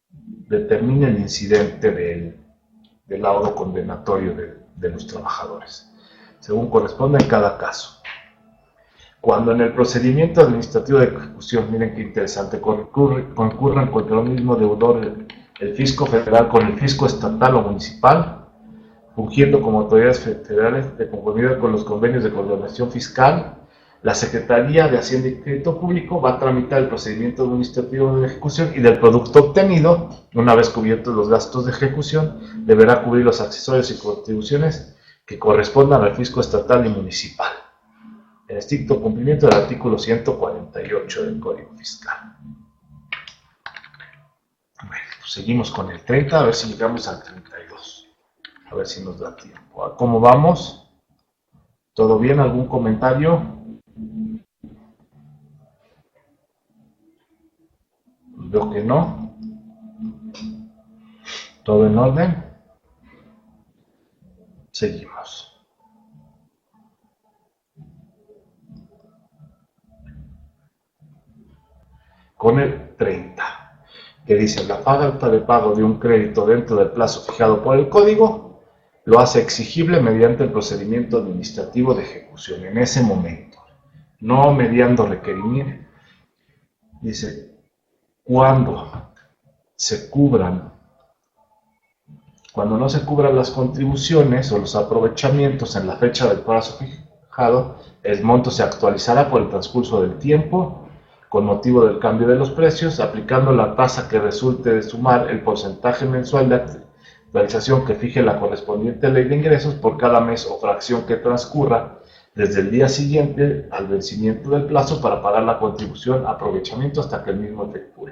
determine el incidente del laudo condenatorio de los trabajadores, según corresponda en cada caso. Cuando en el procedimiento administrativo de ejecución, miren qué interesante, concurran contra el mismo deudor el fisco federal con el fisco estatal o municipal, fungiendo como autoridades federales de conformidad con los convenios de coordinación fiscal, la Secretaría de Hacienda y Crédito Público va a tramitar el procedimiento administrativo de ejecución y del producto obtenido, una vez cubiertos los gastos de ejecución, deberá cubrir los accesorios y contribuciones que correspondan al fisco estatal y municipal, en estricto cumplimiento del artículo 148 del Código Fiscal. Bueno, pues seguimos con el 30, a ver si llegamos al 32. A ver si nos da tiempo. ¿Cómo vamos? ¿Todo bien? ¿Algún comentario? Veo que no. ¿Todo en orden? Seguimos. con el 30, que dice: la falta de pago de un crédito dentro del plazo fijado por el código lo hace exigible mediante el procedimiento administrativo de ejecución en ese momento, no mediando requerimiento. Dice, cuando no se cubran las contribuciones o los aprovechamientos en la fecha del plazo fijado, el monto se actualizará por el transcurso del tiempo con motivo del cambio de los precios, aplicando la tasa que resulte de sumar el porcentaje mensual de actualización que fije la correspondiente ley de ingresos por cada mes o fracción que transcurra desde el día siguiente al vencimiento del plazo para pagar la contribución aprovechamiento hasta que el mismo efectúe.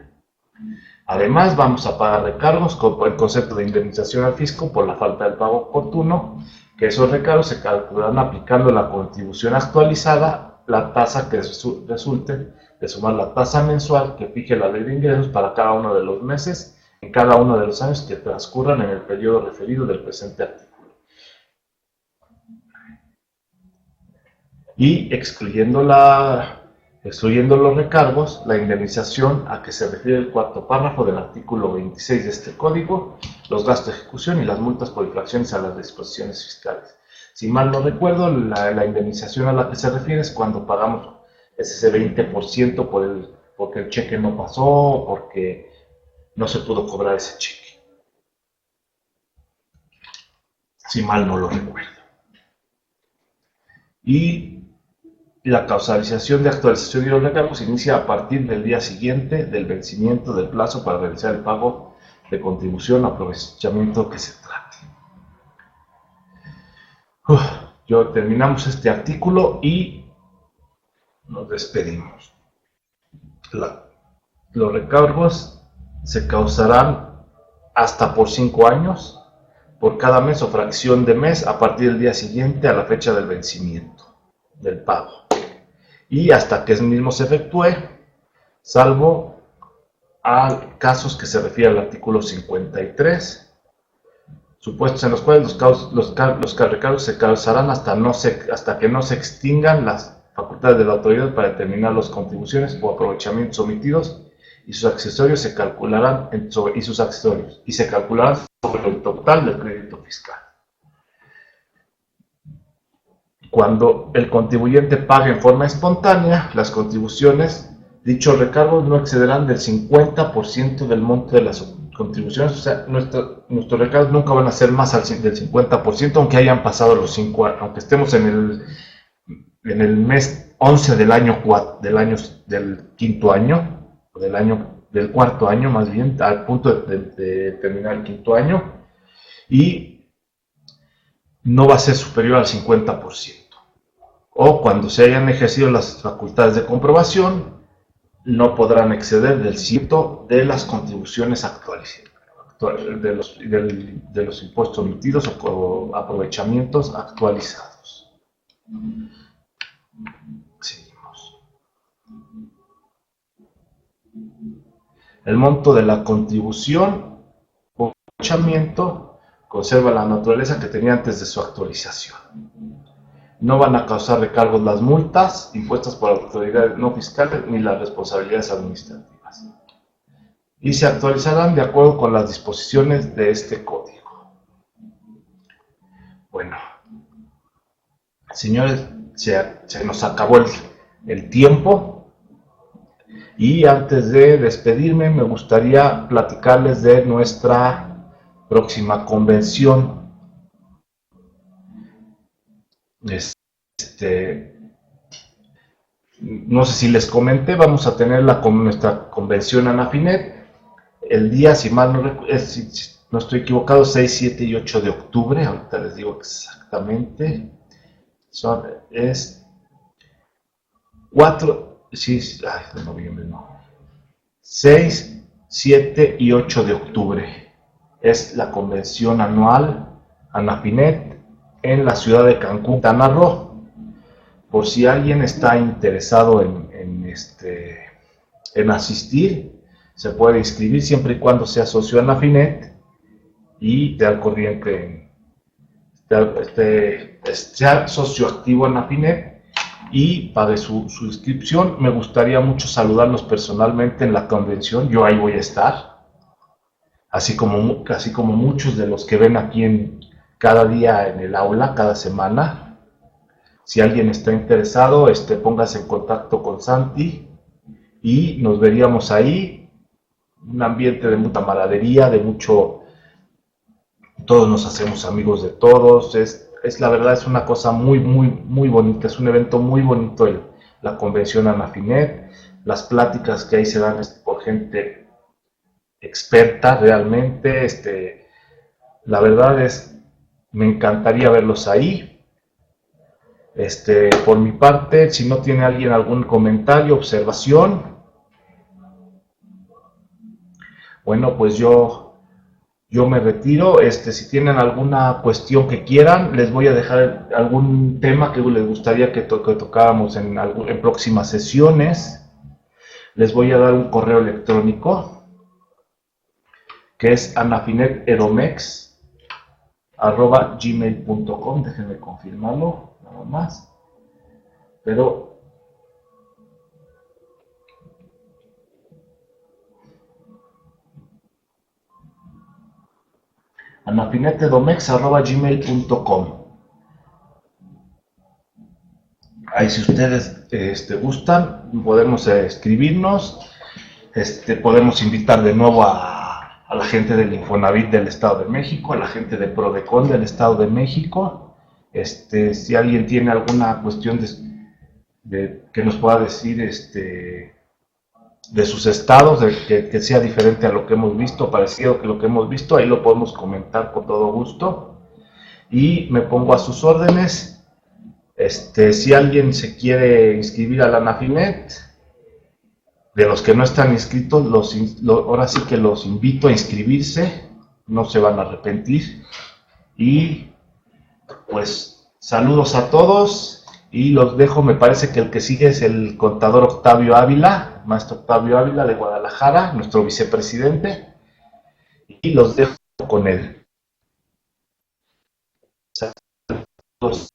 Además, vamos a pagar recargos con el concepto de indemnización al fisco por la falta del pago oportuno, que esos recargos se calcularán aplicando la contribución actualizada, la tasa que resulte de sumar la tasa mensual que fije la ley de ingresos para cada uno de los meses en cada uno de los años que transcurran en el periodo referido del presente artículo. Y excluyendo los recargos, la indemnización a que se refiere el cuarto párrafo del artículo 26 de este código, los gastos de ejecución y las multas por infracciones a las disposiciones fiscales. Si mal no recuerdo, la indemnización a la que se refiere es cuando pagamos ese 20% porque el cheque no pasó o porque no se pudo cobrar ese cheque. Si mal no lo recuerdo. Y la causalización de actualización de los recargos se inicia a partir del día siguiente del vencimiento del plazo para realizar el pago de contribución o aprovechamiento que se trate. Terminamos este artículo y nos despedimos. Los recargos se causarán hasta por 5 años, por cada mes o fracción de mes a partir del día siguiente a la fecha del vencimiento del pago, y hasta que el mismo se efectúe, salvo a casos que se refiere al artículo 53, supuestos en los cuales los recargos se causarán hasta que no se extingan las facultades de la autoridad para determinar las contribuciones o aprovechamientos omitidos y sus accesorios se calcularán sobre el total del crédito fiscal. Cuando el contribuyente pague en forma espontánea las contribuciones, dichos recargos no excederán del 50% del monto de las contribuciones, o sea, nuestros recargos nunca van a ser más del 50%, aunque hayan pasado los 5 años, aunque estemos en el mes 11 del quinto año, o del cuarto año más bien, al punto de terminar el quinto año, y no va a ser superior al 50%. O cuando se hayan ejercido las facultades de comprobación, no podrán exceder del 100% de las contribuciones actualizadas, de los impuestos omitidos o aprovechamientos actualizados. Seguimos. El monto de la contribución o aprovechamiento conserva la naturaleza que tenía antes de su actualización. No van a causar recargos las multas impuestas por autoridades no fiscales ni las responsabilidades administrativas. Y se actualizarán de acuerdo con las disposiciones de este código. Bueno, señores, se nos acabó el tiempo. Y antes de despedirme, me gustaría platicarles de nuestra próxima convención. No sé si les comenté, vamos a tener nuestra convención Anafinet el día, si mal no estoy equivocado, 6, 7 y 8 de octubre. Ahorita les digo exactamente. Es 4, sí, de noviembre no. 6, 7 y 8 de octubre es la convención anual Anafinet en la ciudad de Cancún, Quintana Roo. Por si alguien está interesado en asistir, se puede inscribir siempre y cuando sea socio Anafinet y esté al corriente, sea socio activo Anafinet y pague su inscripción. Me gustaría mucho saludarlos personalmente en la convención, yo ahí voy a estar, así como muchos de los que ven aquí cada día en el aula, cada semana. Si alguien está interesado, póngase en contacto con Santi y nos veríamos ahí. Un ambiente de mucha camaradería, todos nos hacemos amigos de todos. La verdad, es una cosa muy, muy, muy bonita. Es un evento muy bonito la convención Anafinet. Las pláticas que ahí se dan por gente experta realmente. La verdad me encantaría verlos ahí. Por mi parte, si no tiene alguien algún comentario, observación, bueno, pues yo me retiro. Si tienen alguna cuestión que quieran, les voy a dejar algún tema que les gustaría que tocáramos en próximas sesiones. Les voy a dar un correo electrónico que es anafineteromex@gmail.com. Déjenme confirmarlo nada más. Pero anafineteromex@gmail.com. Ahí, si ustedes gustan, podemos escribirnos. Podemos invitar de nuevo a la gente del Infonavit del Estado de México, a la gente de Prodecon del Estado de México. Si alguien tiene alguna cuestión que nos pueda decir de sus estados, que sea diferente a lo que hemos visto, parecido que lo que hemos visto, ahí lo podemos comentar con todo gusto. Y me pongo a sus órdenes. Si alguien se quiere inscribir a la Anafinet, de los que no están inscritos, ahora sí que los invito a inscribirse, no se van a arrepentir. Y pues saludos a todos y los dejo. Me parece que el que sigue es el contador Octavio Ávila, maestro Octavio Ávila de Guadalajara, nuestro vicepresidente, y los dejo con él. Saludos.